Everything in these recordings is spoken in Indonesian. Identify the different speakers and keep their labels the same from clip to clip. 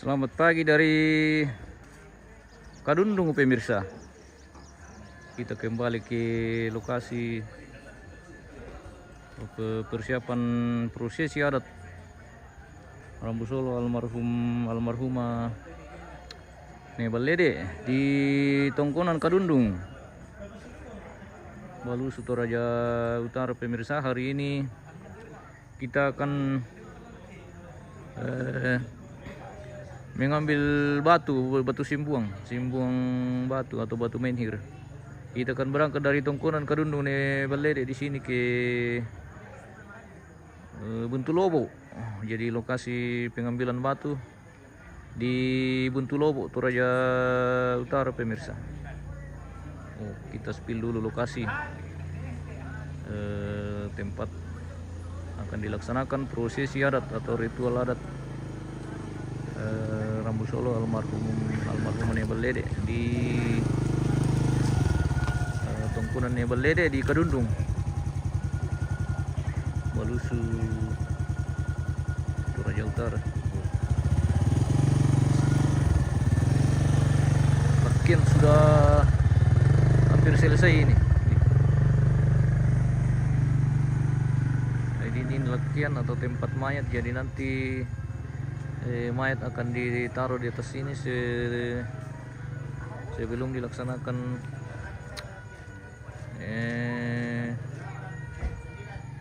Speaker 1: Selamat pagi dari Kadundung pemirsa. Kita kembali ke lokasi persiapan prosesi adat Rambu Solo almarhumah Nebal Lede di Tongkonan Kadundung, Balusu Toraja Utara. Pemirsa, hari ini kita akan mengambil batu simbuang batu atau batu menhir. Kita akan berangkat dari Tongkonan Kadundung Nebal Lede di sini ke Buntulobo. Jadi lokasi pengambilan batu di Buntulobo, Toraja Utara pemirsa. Kita spill dulu lokasi tempat akan dilaksanakan prosesi adat atau ritual adat Rambu Solo almarhum Nebal Lede di Tongkonan Nebal Lede di Kadundung, Balusu Toraja Utara. Latihan sudah hampir selesai ini. Jadi ini latihan atau tempat mayat. Jadi nanti mayat akan ditaruh di atas sini sebelum dilaksanakan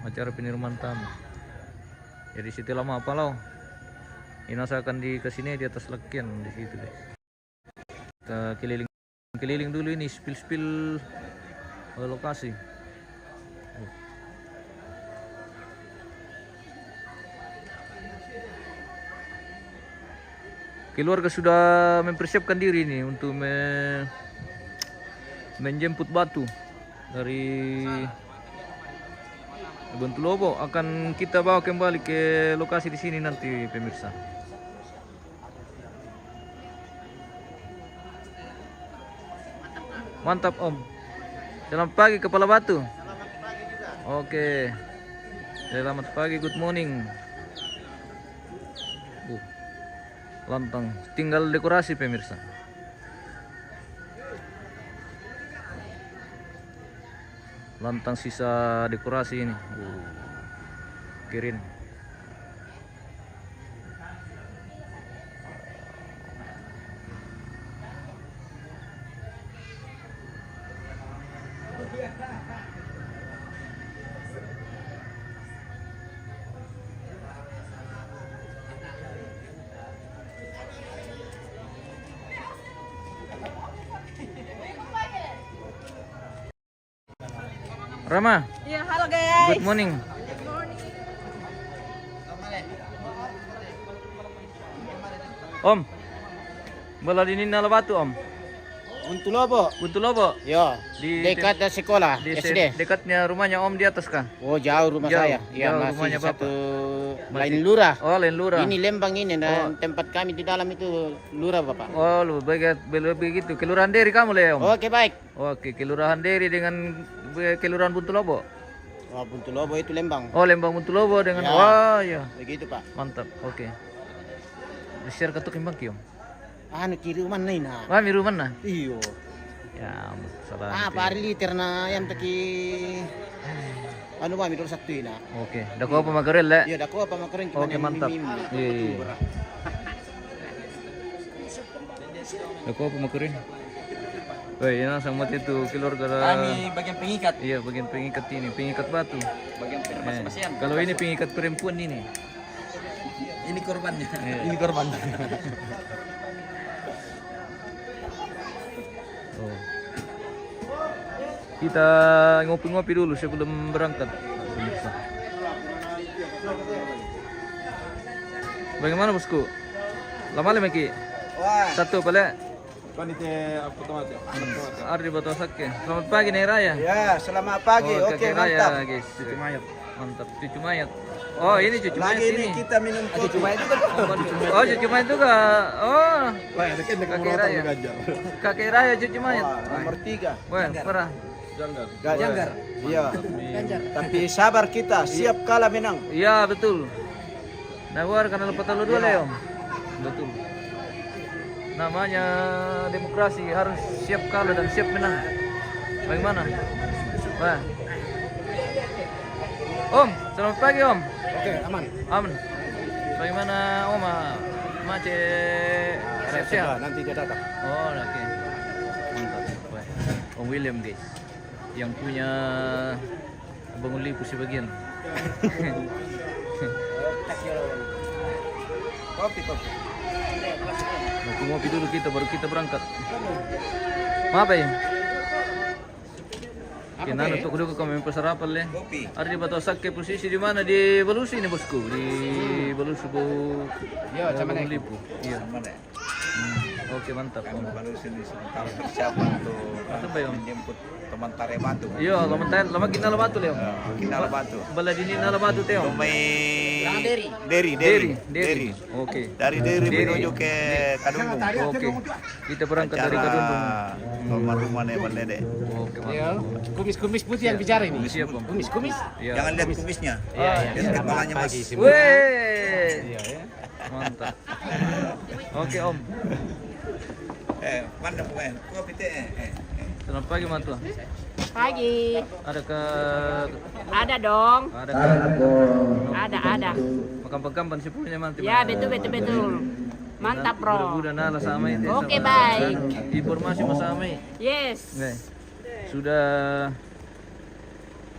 Speaker 1: acara penerimaan tamu. Jadi setelah mapalau jenazah akan dikasih di atas lakian di situ deh. Kita keliling dulu ini, spill lokasi. Keluarga sudah mempersiapkan diri nih untuk menjemput batu dari Buntulobo. Akan kita bawa kembali ke lokasi di sini nanti pemirsa. Mantap Om. Selamat pagi Kepala Batu.
Speaker 2: Selamat pagi juga.
Speaker 1: Oke. Selamat pagi, good morning. Lantang, tinggal dekorasi pemirsa. Lantang sisa dekorasi ini. Kirin. Rama,
Speaker 3: Ya, halo guys.
Speaker 1: good morning.
Speaker 3: Good morning.
Speaker 1: Om, bola dinin na batu Om.
Speaker 2: Buntulobo.
Speaker 1: Buntulobo.
Speaker 2: Ya,
Speaker 1: Di
Speaker 2: dekat sekolah
Speaker 1: di
Speaker 2: SD.
Speaker 1: dekatnya rumahnya Om di atas kah?
Speaker 2: Oh, jauh rumah
Speaker 1: Jauh,
Speaker 2: saya. Ya,
Speaker 1: jauh
Speaker 2: masih
Speaker 1: rumahnya Bapak.
Speaker 2: satu
Speaker 1: Masih-
Speaker 2: lain lurah.
Speaker 1: Oh, lain lurah.
Speaker 2: Ini Lembang ini dan tempat kami di dalam itu lurah, Bapak.
Speaker 1: Oh, lu begitu. Kelurahan Deri kamu le Om.
Speaker 2: Oke, baik.
Speaker 1: Oke, Kelurahan Deri dengan Kelurahan Buntulobo.
Speaker 2: Oh, Buntulobo itu Lembang.
Speaker 1: Oh, Lembang Buntulobo dengan
Speaker 2: Ya.
Speaker 1: wah ya.
Speaker 2: Begitu, Pak.
Speaker 1: Mantap. Oke. Share ketuk imbang Om.
Speaker 2: Anu kiri mana ini? Nah.
Speaker 1: Wah, miru mana?
Speaker 2: Iyo.
Speaker 1: Ya, salah.
Speaker 2: Ah, pari liter na yang taki anu ba midor satu ina.
Speaker 1: Oke, dako apa makarel le?
Speaker 2: Iya, dako apa makarin cuma
Speaker 1: Oke, mantap. Iya. Dako apa makurin? Woi, ini sama itu keluarga.
Speaker 4: Kami bagian pengikat,
Speaker 1: Iya, bagian pengikat ini, pengikat batu.
Speaker 4: bagian perempuan.
Speaker 1: Kalau ini pengikat perempuan ini.
Speaker 4: Ini korbannya.
Speaker 1: Iya.
Speaker 4: Ini korban.
Speaker 1: Oh. Kita ngopi-ngopi dulu sebelum berangkat. Pemirsa. Bagaimana bosku? Lama le Meki?
Speaker 2: Wah,
Speaker 1: Satu pala.
Speaker 4: Panitia otomatis.
Speaker 1: Ardi Batu Sakke. Selamat pagi Nek Raya.
Speaker 2: ya, selamat pagi.
Speaker 1: Oh,
Speaker 2: Oke,
Speaker 1: kakek Raya,
Speaker 2: mantap.
Speaker 1: guys. Cucu mayat. Mantap, cucu mayat. Oh, ini cucu mayat
Speaker 2: Lagi
Speaker 1: ini.
Speaker 2: ini kita minum kopi.
Speaker 4: Cucu mayat itu kan.
Speaker 1: Oh, cucu mayat juga. Oh,
Speaker 4: Wah, itu kan
Speaker 1: kakek Raya. Kakek Raya cucu mayat.
Speaker 2: Nomor 3.
Speaker 1: Wah, parah.
Speaker 2: Janggar. Iya. Tapi sabar kita, siap kalah menang.
Speaker 1: Iya, betul. Nah, war karena lepas talu dua Leo. Betul. namanya demokrasi harus siap kalah dan siap menang. Bagaimana? Wah. Om, selamat pagi Om.
Speaker 2: Oke, aman.
Speaker 1: Aman. Bagaimana Om? Mace siap-siap.
Speaker 2: Nanti dia datang.
Speaker 1: Oh, oke. Mantap. Wah. Om William guys, yang punya bangun lipu sebagian.
Speaker 2: Kopi.
Speaker 1: Ngopi dulu kita, baru kita berangkat. Maaf ya. Kena untuk kedua kami persarapan le. Ada di Batu Sake posisi di mana? Di Balusi ini bosku. Di Balusi bu.
Speaker 2: Iya,
Speaker 1: Bangun lipu. Iya. Oke mantap.
Speaker 4: Baru sini sebentar persiapan untuk
Speaker 1: Itu bayam.
Speaker 4: menjemput teman Tare Batu.
Speaker 1: Iya, lama kita batu Leo.
Speaker 4: Kinal Batu.
Speaker 1: Bala dini nala batu Teo.
Speaker 4: Deri.
Speaker 1: Oke.
Speaker 4: Dari Deri menuju ke Kadundung.
Speaker 1: Oke. Kita berangkat dari Kadundung.
Speaker 4: Rumah nih Bang Dede.
Speaker 1: Oke, mantap.
Speaker 2: Ya, kumis-kumis putih yang bicara ini.
Speaker 1: Siap, Om.
Speaker 2: Kumis.
Speaker 1: Iya.
Speaker 4: Jangan lihat kumisnya.
Speaker 2: Iya.
Speaker 4: Lihat kepalanya Mas.
Speaker 1: Weh.
Speaker 2: Iya, ya.
Speaker 1: Mantap. Oke, Om.
Speaker 4: Mana bukan? Kopi teh.
Speaker 1: Selamat pagi, Mantu.
Speaker 3: Pagi.
Speaker 1: Ada ke
Speaker 3: Ada dong.
Speaker 1: ada ke
Speaker 3: Ada.
Speaker 1: makam-makam si punya Mantu.
Speaker 3: Ya, betul. Mantap, Bro.
Speaker 1: Udah nala sama itu.
Speaker 3: Oke, baik.
Speaker 1: Informasi Mas Amai.
Speaker 3: Yes.
Speaker 1: Sudah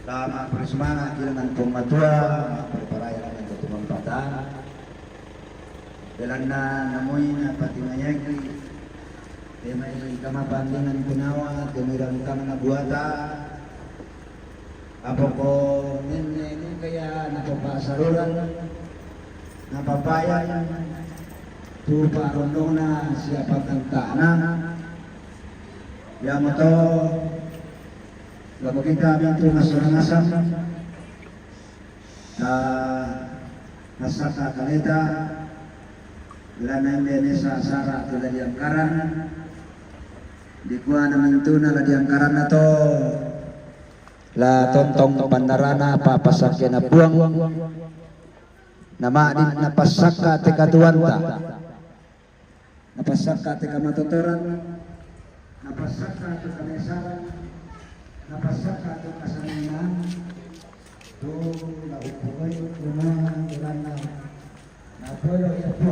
Speaker 5: Sama bersemangat dengan pematua perayaan dengan ketuman patah belanda namoyna patimanyagi temai kama pandingan penawa temirang kama nabuata apa ko ini kaya napapasaruran napapayan tupa rondona siapa kantana yamoto lagu kita mintu ngasam nasaka kaleta lana Indonesia sara tula di angkaran di kuah na mintu na la di angkaran na to la tontong pandarana papasakya na buang nama di napasaka teka tuwanta napasaka teka matotoran napasaka teka mesaran napasaka to kasamanan to la upoy rumah ulana na polo ya po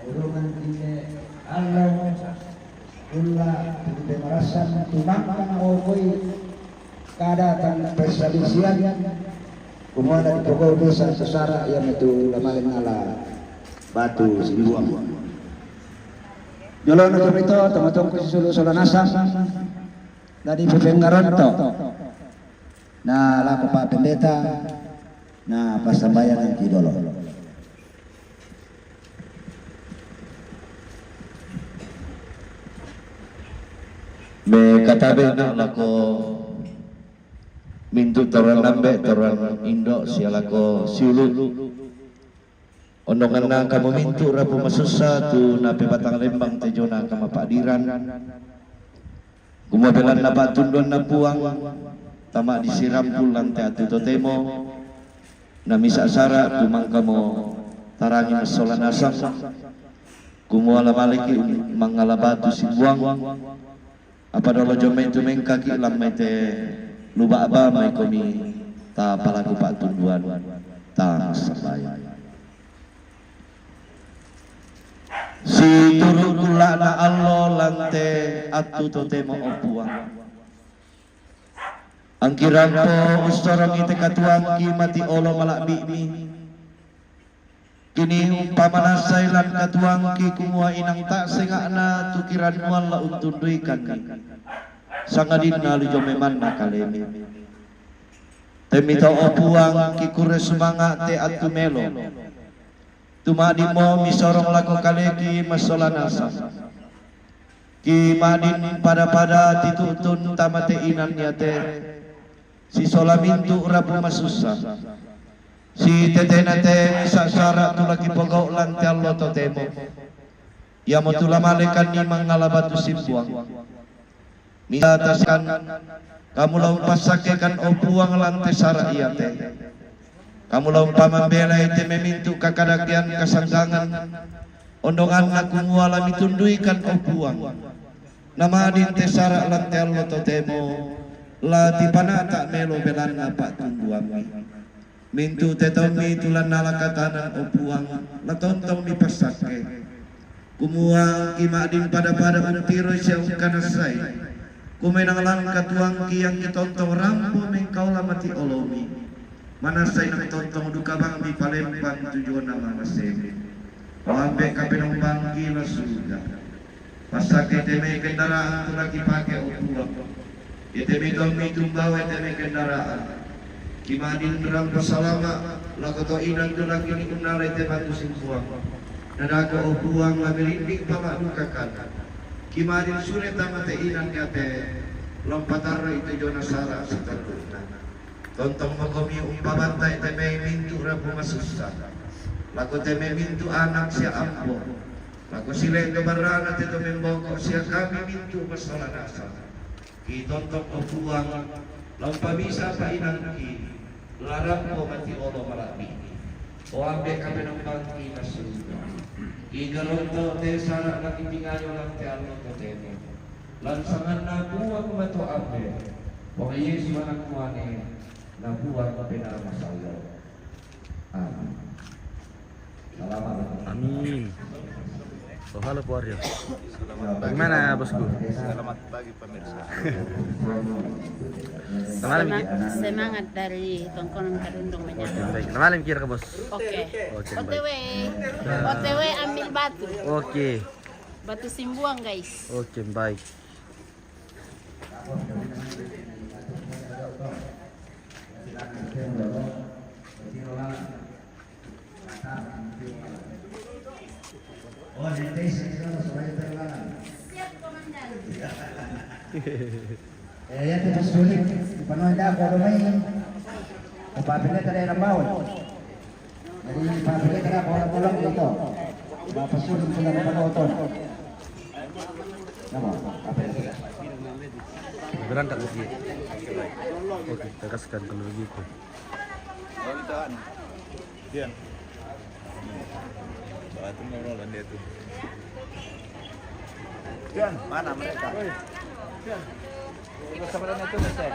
Speaker 5: urungan kini Allah ulla di marasan tumangkan okoy kadatan perselisihan kumada di pokok desa sesara yang itu lamalin ala batu simbuang nyolong itu teman-teman kusulu solanasa dari Pepenggaronto. Nah, laku Pak Pendeta. Nah, pas sambayan yang kidolo.
Speaker 6: Me katabe na lako mintu toran lambe toran indo sialako siulu ondongan na kamu mintu rapu masusa tu na batang lembang tejona kama pakdiran kumabelan na patundon na puang tama disiram pulang te atu totemo na misa sara tumang kamo tarangi masolan asam kumuala maliki mangalabatu simbuang apa dolo jomai tu mengkaki lamai te luba aba mai komi ta palaku patunduan ta sabaya si turu kula na allo lante atu totemo opuang ang kirampo ustorong ite katuang ki mati olo malak bimi kini pamanasay lan katuang ki kumua inang tak sengak na tukiran mual la untundui kani sangadin na lujo meman na kalemi temito opuang ki kure sumanga te atu melo tumadi mo misorong lako kaleki masolanasa ki madin pada titutun tamate inan yate si solamintu rabu masusa si tetenate sasara tulaki pogok lanti allo totemo ya motula malekan ni mangalabatu simpuang minta taskan kamu lau pasakekan opuang lantai sara iate kamu lau pamambela ite memintu kakadakian kasanggangan Ondongan na kumua lami tunduikan opuang. Nama din tesara lang tello totemo. La tipanata melo belan na pak tungguami. Mintu tetomi tulan nalakatanan opuang. La tontong mi pasake. Kumua kimadin pada untiro siya kanasay. Kumenang lang katuang kiyang itontong rampo mengkau lamati olomi. Manasay ng tontong dukabang di palempang tujuan nama masemi. Wambe kapinong bangki na suga. Pasak iteme kendaraan tu lagi pakai upuang. Iteme kami tumbaw iteme kendaraan. Kimadin terang pasalama. Lakoto inang tu lagi ni kunara iteme batu simpuang. Nadaga upuang lamilindik pama dukakan. Kimadin sulit tamate inang kate. Lompatara itu jona sara sitatuna. Tontong makomi umpabanta iteme mintu rapu masusah. Laku teme mintu anak siya ampo. Laku sila ito barana tito memboko siya kami mintu masalah nasa. Kitontok opuang lampabisa pa inangki. Larang po mati olo malami. O ambe kami ng pangki na suga. Igaronto te sarak na kitingayo lang te alno to tene. Lansangan na buwag mato ambe. O Yesus manakmuane na buwag pinaramasayaw. Amin.
Speaker 1: Amin. Oh, halo Warrior. Bagaimana bosku?
Speaker 4: Selamat pagi pemirsa.
Speaker 3: Semangat dari tongkonan Kadundong menyapa.
Speaker 1: Baik, malam kira ke bos.
Speaker 3: Oke.
Speaker 1: Oke,
Speaker 3: OTW. OTW ambil batu.
Speaker 1: Oke.
Speaker 3: Batu simbuang guys.
Speaker 1: Oke, baik.
Speaker 5: Oh, nanti saya supaya terlalu.
Speaker 3: Siap komandan.
Speaker 5: Ya itu sulit. Penuh dah kalau main. Apabila tak ada bawah. Jadi apabila tak ada bola-bola itu. Bapa sulit sudah dapat otot. Nama apa itu?
Speaker 1: Berangkat lagi. Oke, kita kasihkan kalau begitu.
Speaker 4: Oh itu an. Dian. Soalnya itu ngobrolan dia tuh. Dian, mana mereka? Dian. Sama itu selesai.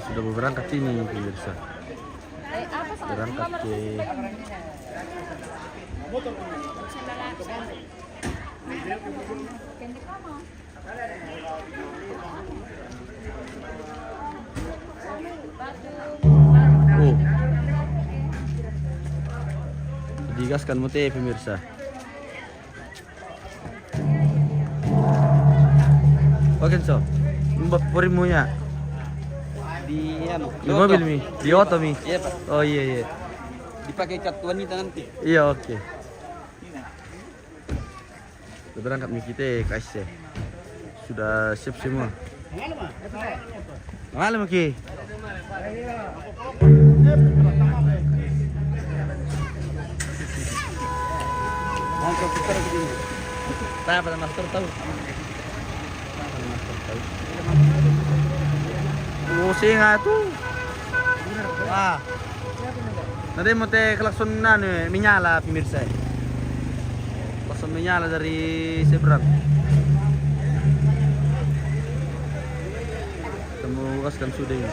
Speaker 1: Sudah berangkat ini pemirsa. Berangkat ke oh. Digaskan mute pemirsa. Oke so, mbak purimunya
Speaker 7: Di
Speaker 1: di mobil mi, di oto mi.
Speaker 7: Iya Pak,
Speaker 1: Oh iya iya,
Speaker 7: dipakai cat wanita nanti.
Speaker 1: iya oke. Sudah berangkat mi kita kasih. Sudah siap semua. Malam ki.
Speaker 7: Langsung putar ke sini.
Speaker 1: Saya pada master tahu. Oh singa tuh. Wah. Nanti mau teh klakson menyala pemirsa. Klakson menyala dari seberang. Temu gaskan sudah ini.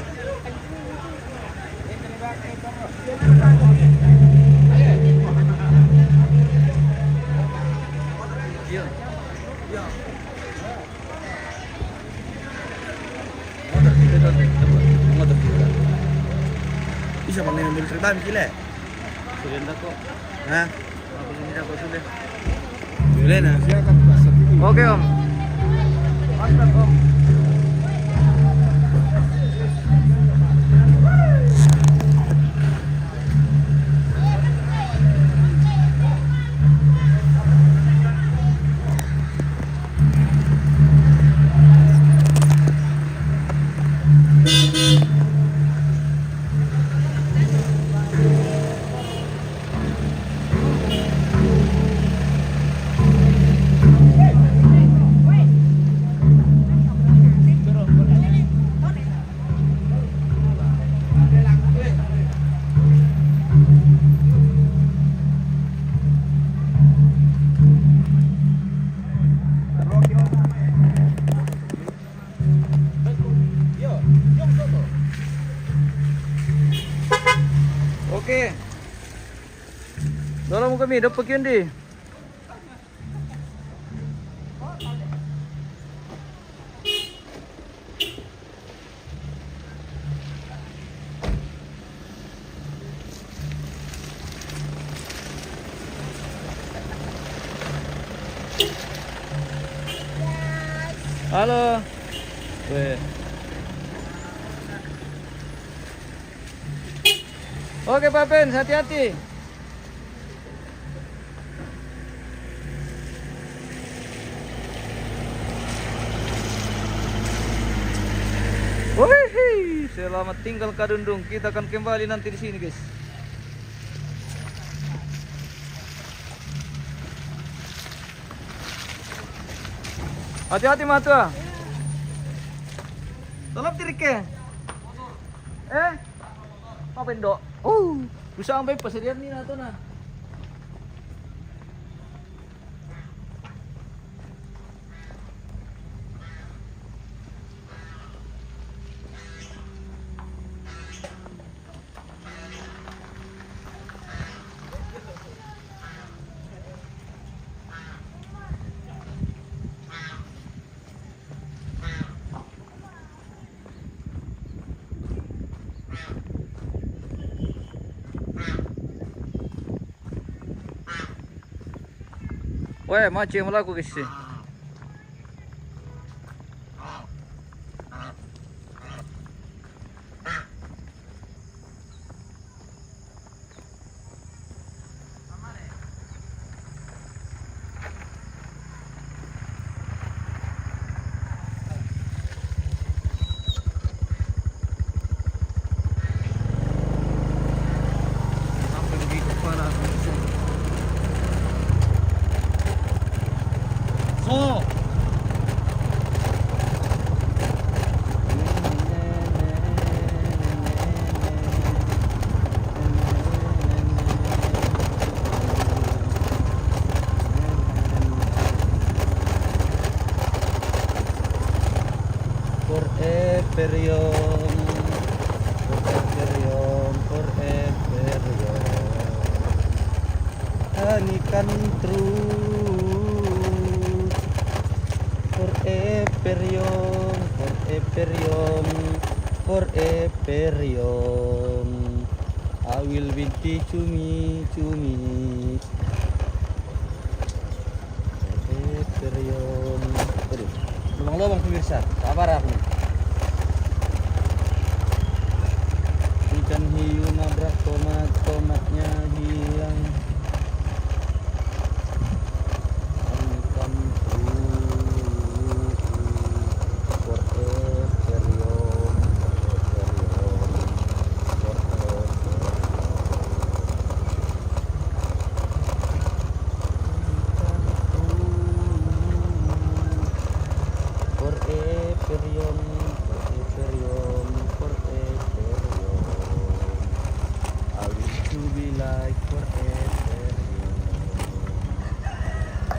Speaker 1: Bisa pakai mobil kereta gila. Sudah ndak kok. Hah? Ini dah kok sudah. Sudah nah. Oke Om. Mantap Om. Tolong mo kami, dapat yun di. Halo. Weh. Oke Pak Ben, hati-hati. Wih, selamat tinggal Kadundung. Kita akan kembali nanti di sini, guys. Hati-hati Matua. Tolong tirike. Apa Indo? Bisa sampai pasirian ni nato na. Weh, macam yang melaku guys. Sampai di kepala aku. So. Forever young, Anikan true. Forever young, I will be cumi. Forever young. Aduh, lubang-lubang pemirsa, sabar aku. Ikan hiu nabrak tomatnya hilang. Ikan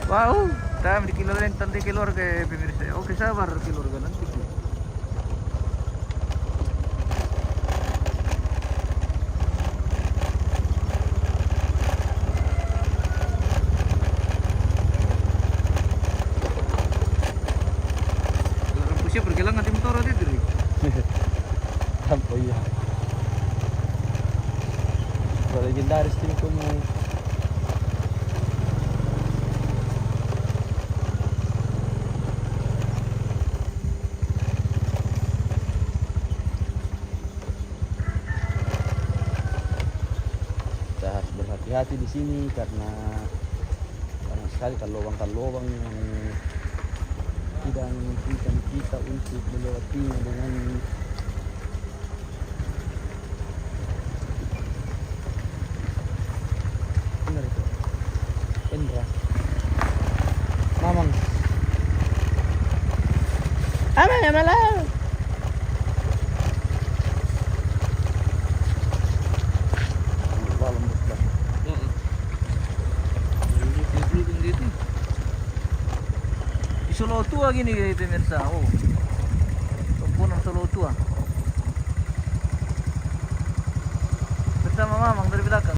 Speaker 1: wow, time di kilo rin tanti kilor kay pemirsa. Oke, sabar kilor ka nanti. Pusya pergelang nanti motor ada diri. Tampo ya. Kalau legendaris tim kamu. Harus berhati-hati di sini karena banyak sekali lubang-lubang yang tidak memungkinkan kita untuk melewatinya dengan benar itu Indra Mamang Amang malah Solo tua gini pemirsa. Oh, tumpunan solo tua bersama Mamang dari belakang.